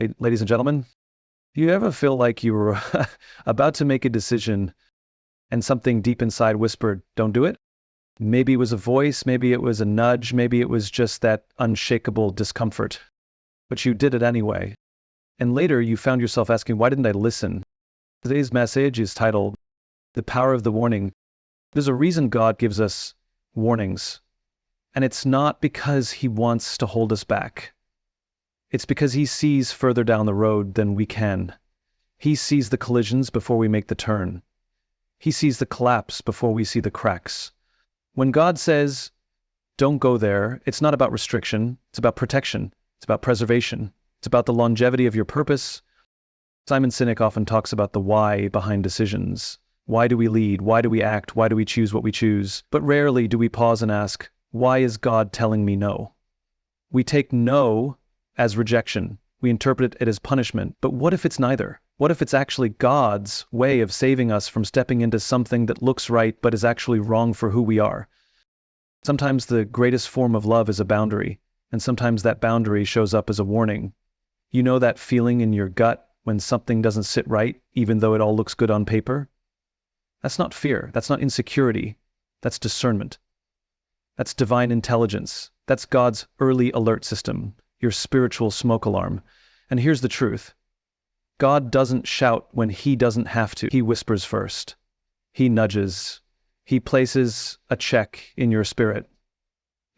Hey, ladies and gentlemen, do you ever feel like you were about to make a decision and something deep inside whispered, don't do it? Maybe it was a voice, maybe it was a nudge, maybe it was just that unshakable discomfort. But you did it anyway. And later you found yourself asking, why didn't I listen? Today's message is titled, The Power of the Warning. There's a reason God gives us warnings. And it's not because He wants to hold us back. It's because He sees further down the road than we can. He sees the collisions before we make the turn. He sees the collapse before we see the cracks. When God says, don't go there, it's not about restriction, it's about protection, it's about preservation, it's about the longevity of your purpose. Simon Sinek often talks about the why behind decisions. Why do we lead? Why do we act? Why do we choose what we choose? But rarely do we pause and ask, why is God telling me no? We take no as rejection. We interpret it as punishment. But what if it's neither? What if it's actually God's way of saving us from stepping into something that looks right but is actually wrong for who we are? Sometimes the greatest form of love is a boundary, and sometimes that boundary shows up as a warning. You know that feeling in your gut when something doesn't sit right, even though it all looks good on paper? That's not fear. That's not insecurity. That's discernment. That's divine intelligence. That's God's early alert system, your spiritual smoke alarm. And here's the truth. God doesn't shout when He doesn't have to. He whispers first. He nudges. He places a check in your spirit.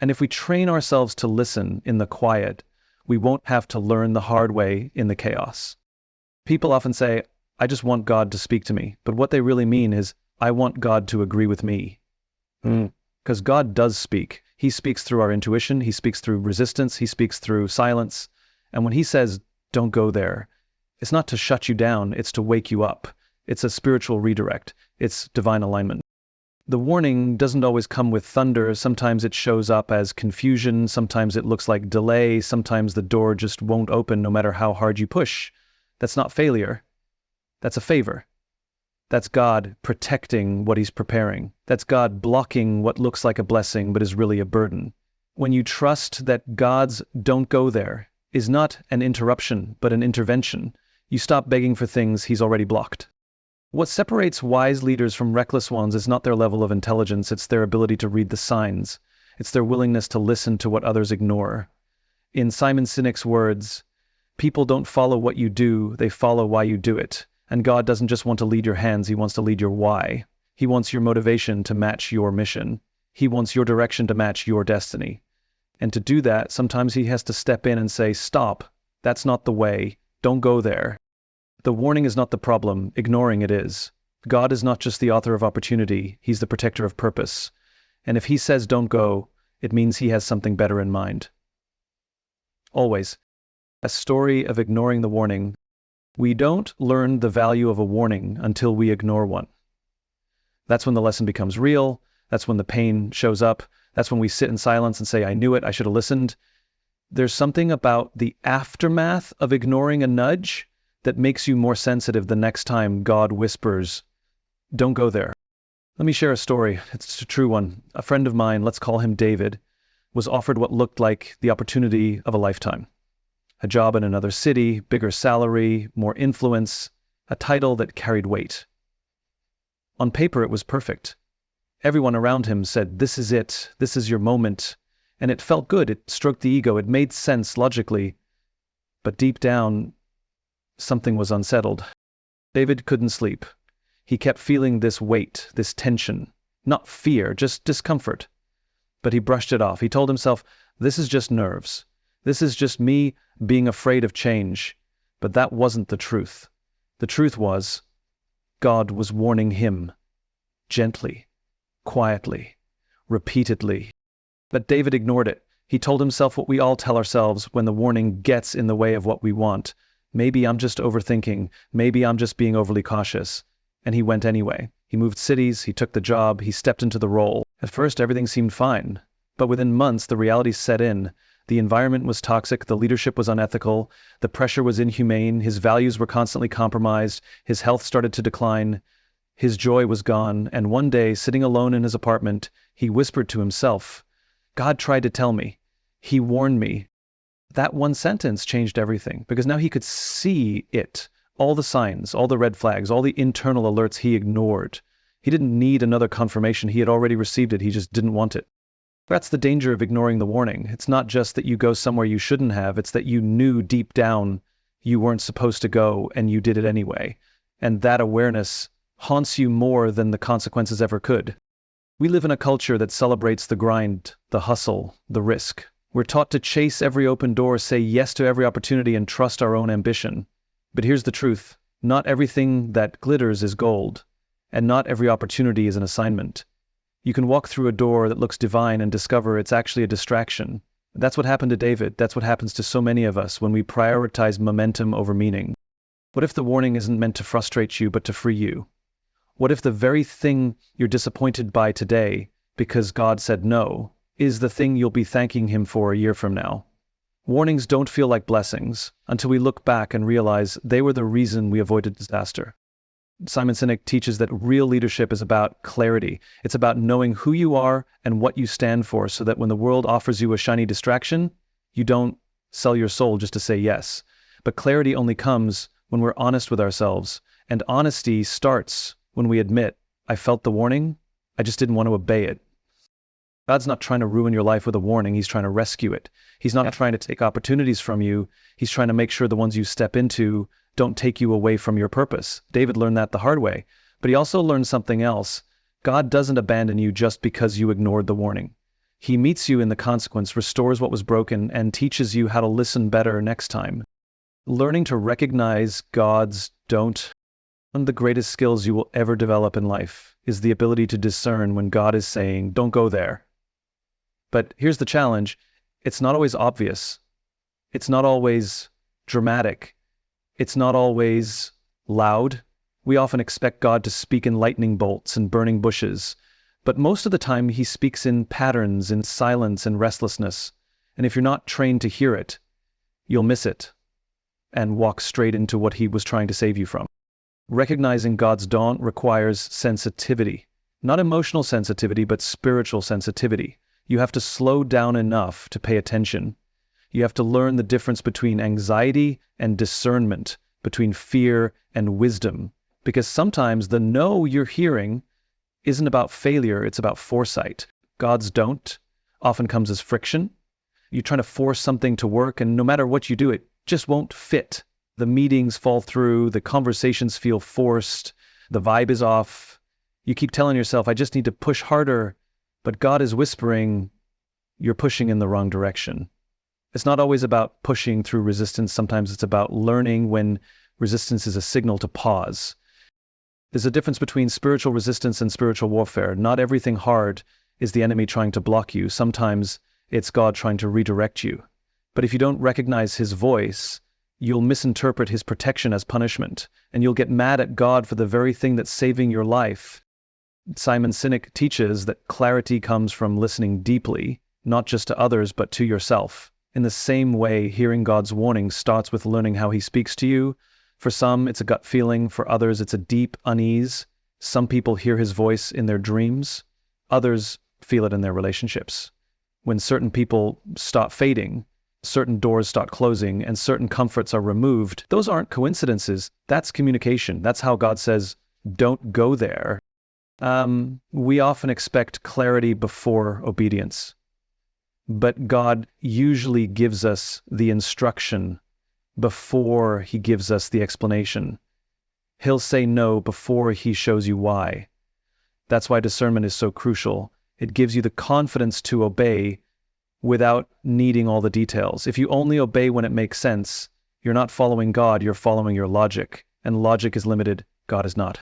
And if we train ourselves to listen in the quiet, we won't have to learn the hard way in the chaos. People often say, I just want God to speak to me. But what they really mean is, I want God to agree with me. Because God does speak. He speaks through our intuition. He speaks through resistance. He speaks through silence. And when He says, don't go there, it's not to shut you down. It's to wake you up. It's a spiritual redirect. It's divine alignment. The warning doesn't always come with thunder. Sometimes it shows up as confusion. Sometimes it looks like delay. Sometimes the door just won't open no matter how hard you push. That's not failure. That's a favor. That's God protecting what He's preparing. That's God blocking what looks like a blessing but is really a burden. When you trust that God's don't go there is not an interruption but an intervention, you stop begging for things He's already blocked. What separates wise leaders from reckless ones is not their level of intelligence, it's their ability to read the signs. It's their willingness to listen to what others ignore. In Simon Sinek's words, people don't follow what you do, they follow why you do it. And God doesn't just want to lead your hands, He wants to lead your why. He wants your motivation to match your mission. He wants your direction to match your destiny. And to do that, sometimes He has to step in and say, stop, that's not the way, don't go there. The warning is not the problem, ignoring it is. God is not just the author of opportunity, He's the protector of purpose. And if He says don't go, it means He has something better in mind. Always, a story of ignoring the warning. We don't learn the value of a warning until we ignore one. That's when the lesson becomes real. That's when the pain shows up. That's when we sit in silence and say, I knew it, I should have listened. There's something about the aftermath of ignoring a nudge that makes you more sensitive the next time God whispers, don't go there. Let me share a story. It's a true one. A friend of mine, let's call him David, was offered what looked like the opportunity of a lifetime. A job in another city, bigger salary, more influence, a title that carried weight. On paper, it was perfect. Everyone around him said, this is it, this is your moment. And it felt good, it stroked the ego, it made sense logically. But deep down, something was unsettled. David couldn't sleep. He kept feeling this weight, this tension. Not fear, just discomfort. But he brushed it off. He told himself, this is just nerves. This is just me being afraid of change. But that wasn't the truth. The truth was, God was warning him. Gently, quietly, repeatedly. But David ignored it. He told himself what we all tell ourselves when the warning gets in the way of what we want. Maybe I'm just overthinking. Maybe I'm just being overly cautious. And he went anyway. He moved cities, he took the job, he stepped into the role. At first, everything seemed fine. But within months, the reality set in. The environment was toxic, the leadership was unethical, the pressure was inhumane, his values were constantly compromised, his health started to decline, his joy was gone, and one day, sitting alone in his apartment, he whispered to himself, God tried to tell me. He warned me. That one sentence changed everything because now he could see it, all the signs, all the red flags, all the internal alerts he ignored. He didn't need another confirmation. He had already received it. He just didn't want it. That's the danger of ignoring the warning. It's not just that you go somewhere you shouldn't have. It's that you knew deep down you weren't supposed to go and you did it anyway. And that awareness haunts you more than the consequences ever could. We live in a culture that celebrates the grind, the hustle, the risk. We're taught to chase every open door, say yes to every opportunity, and trust our own ambition. But here's the truth. Not everything that glitters is gold, and not every opportunity is an assignment. You can walk through a door that looks divine and discover it's actually a distraction. That's what happened to David. That's what happens to so many of us when we prioritize momentum over meaning. What if the warning isn't meant to frustrate you, but to free you? What if the very thing you're disappointed by today, because God said no, is the thing you'll be thanking him for a year from now? Warnings don't feel like blessings until we look back and realize they were the reason we avoided disaster. Simon Sinek teaches that real leadership is about clarity. It's about knowing who you are and what you stand for so that when the world offers you a shiny distraction, you don't sell your soul just to say yes. But clarity only comes when we're honest with ourselves. And honesty starts when we admit, I felt the warning, I just didn't want to obey it. God's not trying to ruin your life with a warning. He's trying to rescue it. He's not trying to take opportunities from you. He's trying to make sure the ones you step into don't take you away from your purpose. David learned that the hard way. But he also learned something else. God doesn't abandon you just because you ignored the warning. He meets you in the consequence, restores what was broken, and teaches you how to listen better next time. Learning to recognize God's don't. One of the greatest skills you will ever develop in life is the ability to discern when God is saying, don't go there. But here's the challenge. It's not always obvious. It's not always dramatic. It's not always loud. We often expect God to speak in lightning bolts and burning bushes. But most of the time, he speaks in patterns, in silence and restlessness. And if you're not trained to hear it, you'll miss it and walk straight into what he was trying to save you from. Recognizing God's don't requires sensitivity. Not emotional sensitivity, but spiritual sensitivity. You have to slow down enough to pay attention. You have to learn the difference between anxiety and discernment, between fear and wisdom. Because sometimes the no you're hearing isn't about failure, it's about foresight. God's don't often comes as friction. You're trying to force something to work, and no matter what you do, it just won't fit. The meetings fall through, the conversations feel forced, the vibe is off. You keep telling yourself, I just need to push harder, but God is whispering, you're pushing in the wrong direction. It's not always about pushing through resistance. Sometimes it's about learning when resistance is a signal to pause. There's a difference between spiritual resistance and spiritual warfare. Not everything hard is the enemy trying to block you. Sometimes it's God trying to redirect you. But if you don't recognize his voice, you'll misinterpret his protection as punishment, and you'll get mad at God for the very thing that's saving your life. Simon Sinek teaches that clarity comes from listening deeply, not just to others, but to yourself. In the same way, hearing God's warning starts with learning how he speaks to you. For some, it's a gut feeling. For others, it's a deep unease. Some people hear his voice in their dreams. Others feel it in their relationships. When certain people stop fading, certain doors start closing, and certain comforts are removed, those aren't coincidences. That's communication. That's how God says, don't go there. We often expect clarity before obedience. But God usually gives us the instruction before he gives us the explanation. He'll say no before he shows you why. That's why discernment is so crucial. It gives you the confidence to obey without needing all the details. If you only obey when it makes sense, you're not following God, you're following your logic. And logic is limited, God is not.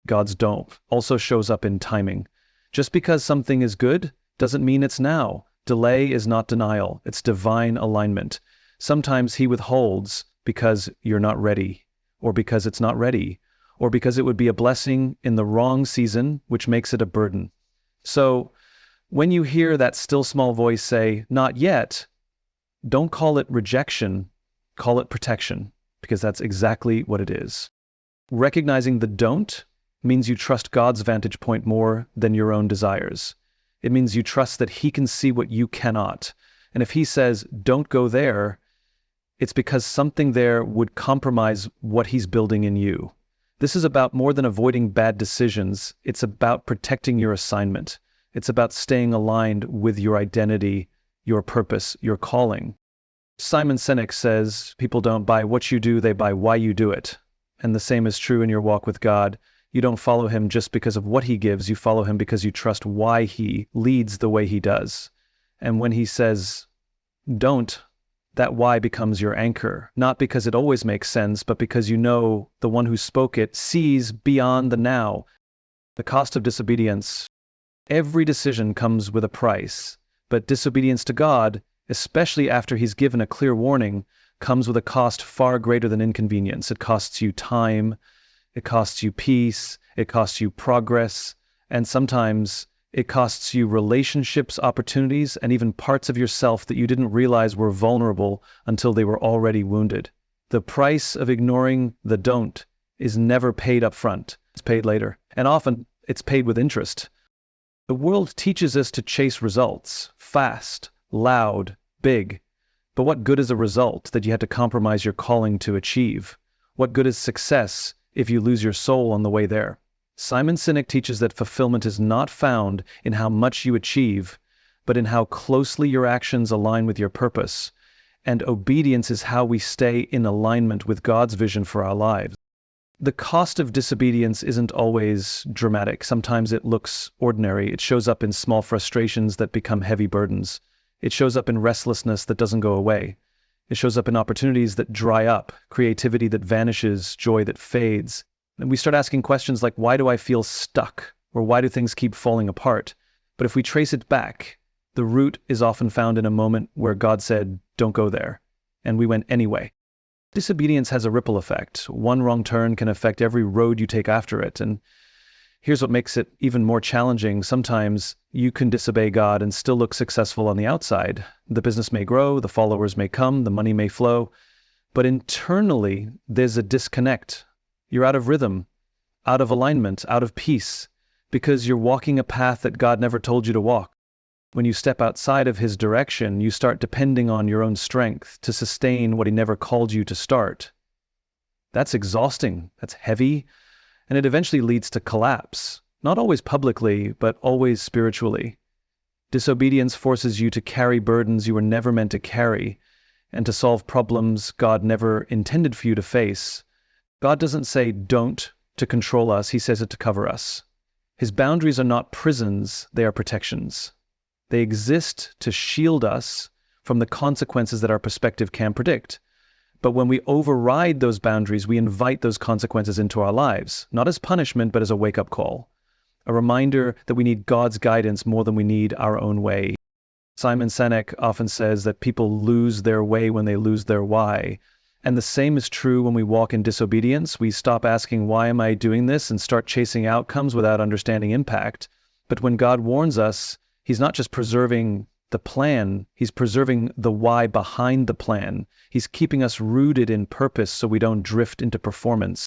God's don't also shows up in timing. Just because something is good doesn't mean it's now. Delay is not denial, it's divine alignment. Sometimes he withholds because you're not ready, or because it's not ready, or because it would be a blessing in the wrong season, which makes it a burden. So when you hear that still small voice say, not yet, don't call it rejection, call it protection, because that's exactly what it is. Recognizing the don't means you trust God's vantage point more than your own desires. It means you trust that he can see what you cannot. And if he says, don't go there, it's because something there would compromise what he's building in you. This is about more than avoiding bad decisions. It's about protecting your assignment. It's about staying aligned with your identity, your purpose, your calling. Simon Sinek says, people don't buy what you do, they buy why you do it. And the same is true in your walk with God. You don't follow him just because of what he gives. You follow him because you trust why he leads the way he does. And when he says, don't, that why becomes your anchor, not because it always makes sense, but because you know the one who spoke it sees beyond the now. The cost of disobedience. Every decision comes with a price, but disobedience to God, especially after he's given a clear warning, comes with a cost far greater than inconvenience. It costs you time, it costs you peace, it costs you progress, and sometimes it costs you relationships, opportunities, and even parts of yourself that you didn't realize were vulnerable until they were already wounded. The price of ignoring the don't is never paid up front. It's paid later, and often it's paid with interest. The world teaches us to chase results, fast, loud, big. But what good is a result that you had to compromise your calling to achieve? What good is success if you lose your soul on the way there? Simon Sinek teaches that fulfillment is not found in how much you achieve, but in how closely your actions align with your purpose. And obedience is how we stay in alignment with God's vision for our lives. The cost of disobedience isn't always dramatic. Sometimes it looks ordinary. It shows up in small frustrations that become heavy burdens. It shows up in restlessness that doesn't go away. It shows up in opportunities that dry up, creativity that vanishes, joy that fades. And we start asking questions like, why do I feel stuck? Or why do things keep falling apart? But if we trace it back, the root is often found in a moment where God said, don't go there. And we went anyway. Disobedience has a ripple effect. One wrong turn can affect every road you take after it. And here's what makes it even more challenging. Sometimes you can disobey God and still look successful on the outside. The business may grow, the followers may come, the money may flow. But internally, there's a disconnect. You're out of rhythm, out of alignment, out of peace, because you're walking a path that God never told you to walk. When you step outside of his direction, you start depending on your own strength to sustain what he never called you to start. That's exhausting, that's heavy, and it eventually leads to collapse, not always publicly, but always spiritually. Disobedience forces you to carry burdens you were never meant to carry, and to solve problems God never intended for you to face. God doesn't say don't to control us, he says it to cover us. His boundaries are not prisons, they are protections. They exist to shield us from the consequences that our perspective can predict. But when we override those boundaries, we invite those consequences into our lives, not as punishment, but as a wake-up call. A reminder that we need God's guidance more than we need our own way. Simon Sinek often says that people lose their way when they lose their why. And the same is true when we walk in disobedience. We stop asking, why am I doing this? And start chasing outcomes without understanding impact. But when God warns us, he's not just preserving the plan, he's preserving the why behind the plan. He's keeping us rooted in purpose so we don't drift into performance.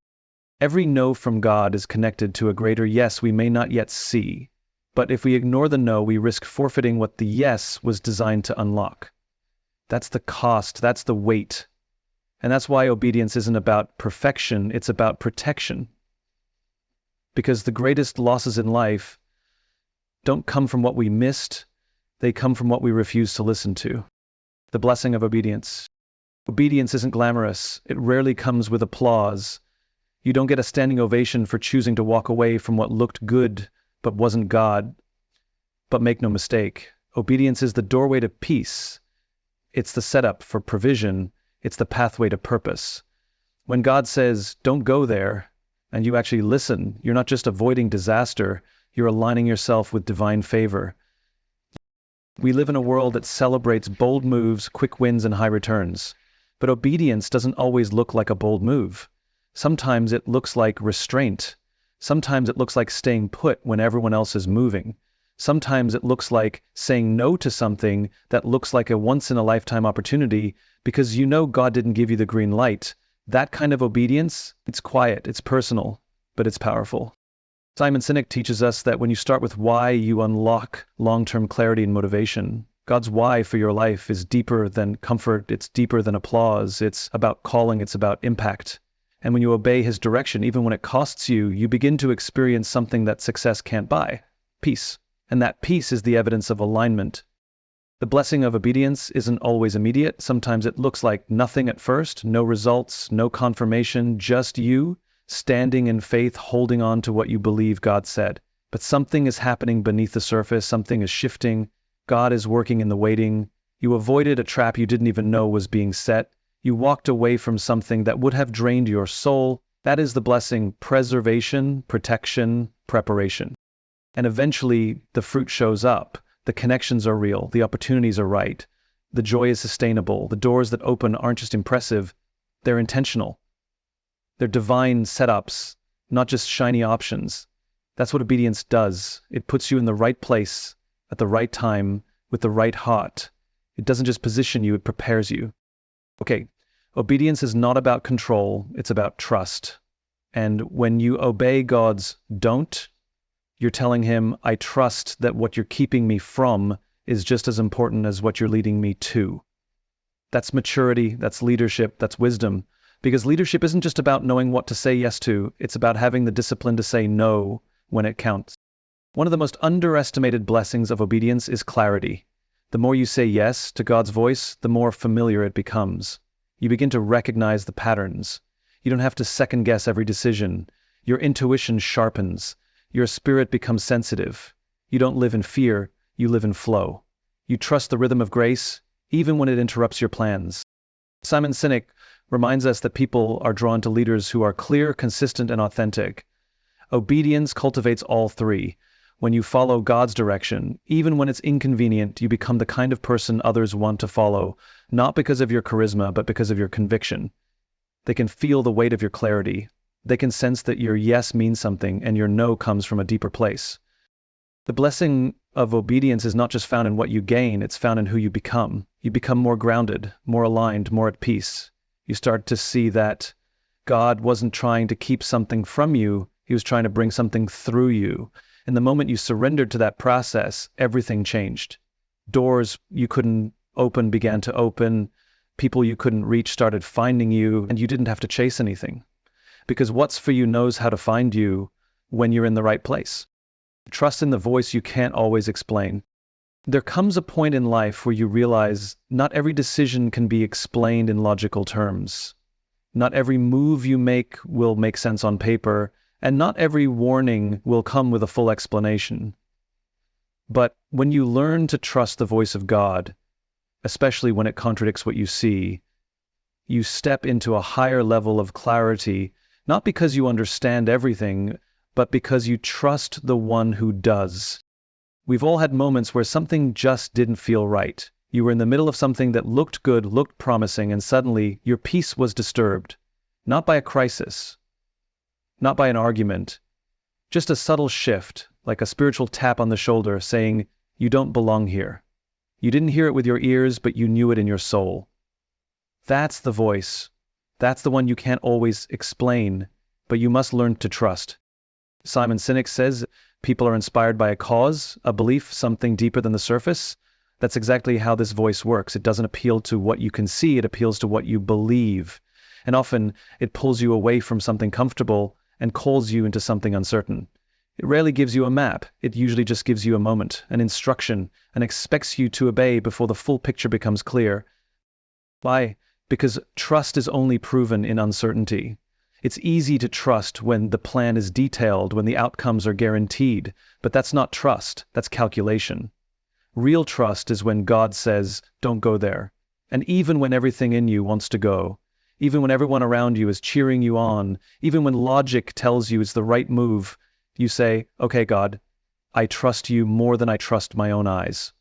Every no from God is connected to a greater yes we may not yet see. But if we ignore the no, we risk forfeiting what the yes was designed to unlock. That's the cost, that's the weight. And that's why obedience isn't about perfection, it's about protection. Because the greatest losses in life don't come from what we missed, they come from what we refuse to listen to. The blessing of obedience. Obedience isn't glamorous. It rarely comes with applause. You don't get a standing ovation for choosing to walk away from what looked good but wasn't God. But make no mistake, obedience is the doorway to peace. It's the setup for provision. It's the pathway to purpose. When God says, don't go there, and you actually listen, you're not just avoiding disaster, you're aligning yourself with divine favor. We live in a world that celebrates bold moves, quick wins, and high returns. But obedience doesn't always look like a bold move. Sometimes it looks like restraint. Sometimes it looks like staying put when everyone else is moving. Sometimes it looks like saying no to something that looks like a once-in-a-lifetime opportunity because you know God didn't give you the green light. That kind of obedience, it's quiet, it's personal, but it's powerful. Simon Sinek teaches us that when you start with why, you unlock long-term clarity and motivation. God's why for your life is deeper than comfort, it's deeper than applause, it's about calling, it's about impact. And when you obey his direction, even when it costs you, you begin to experience something that success can't buy: peace. And that peace is the evidence of alignment. The blessing of obedience isn't always immediate. Sometimes it looks like nothing at first, no results, no confirmation, just you standing in faith, holding on to what you believe God said. But something is happening beneath the surface, something is shifting. God is working in the waiting. You avoided a trap you didn't even know was being set. You walked away from something that would have drained your soul. That is the blessing: preservation, protection, preparation. And eventually the fruit shows up. The connections are real. The opportunities are right. The joy is sustainable. The doors that open aren't just impressive. They're intentional. They're divine setups, not just shiny options. That's what obedience does. It puts you in the right place at the right time with the right heart. It doesn't just position you, it prepares you. Okay, obedience is not about control, it's about trust. And when you obey God's don't, you're telling him, I trust that what you're keeping me from is just as important as what you're leading me to. That's maturity, that's leadership, that's wisdom. Because leadership isn't just about knowing what to say yes to, it's about having the discipline to say no when it counts. One of the most underestimated blessings of obedience is clarity. The more you say yes to God's voice, the more familiar it becomes. You begin to recognize the patterns. You don't have to second guess every decision. Your intuition sharpens. Your spirit becomes sensitive. You don't live in fear, you live in flow. You trust the rhythm of grace, even when it interrupts your plans. Simon Sinek reminds us that people are drawn to leaders who are clear, consistent, and authentic. Obedience cultivates all three. When you follow God's direction, even when it's inconvenient, you become the kind of person others want to follow, not because of your charisma, but because of your conviction. They can feel the weight of your clarity. They can sense that your yes means something and your no comes from a deeper place. The blessing of obedience is not just found in what you gain, it's found in who you become. You become more grounded, more aligned, more at peace. You start to see that God wasn't trying to keep something from you, he was trying to bring something through you. And the moment you surrendered to that process, everything changed. Doors you couldn't open began to open. People you couldn't reach started finding you, and you didn't have to chase anything. Because what's for you knows how to find you when you're in the right place. Trust in the voice you can't always explain. There comes a point in life where you realize not every decision can be explained in logical terms. Not every move you make will make sense on paper, and not every warning will come with a full explanation. But when you learn to trust the voice of God, especially when it contradicts what you see, you step into a higher level of clarity, not because you understand everything, but because you trust the one who does. We've all had moments where something just didn't feel right. You were in the middle of something that looked good, looked promising, and suddenly your peace was disturbed. Not by a crisis, not by an argument, just a subtle shift, like a spiritual tap on the shoulder saying, you don't belong here. You didn't hear it with your ears, but you knew it in your soul. That's the voice. That's the one you can't always explain, but you must learn to trust. Simon Sinek says, people are inspired by a cause, a belief, something deeper than the surface. That's exactly how this voice works. It doesn't appeal to what you can see, it appeals to what you believe. And often it pulls you away from something comfortable and calls you into something uncertain. It rarely gives you a map. It usually just gives you a moment, an instruction, and expects you to obey before the full picture becomes clear. Why? Because trust is only proven in uncertainty. It's easy to trust when the plan is detailed, when the outcomes are guaranteed, but that's not trust, that's calculation. Real trust is when God says, don't go there. And even when everything in you wants to go, even when everyone around you is cheering you on, even when logic tells you it's the right move, you say, okay, God, I trust you more than I trust my own eyes.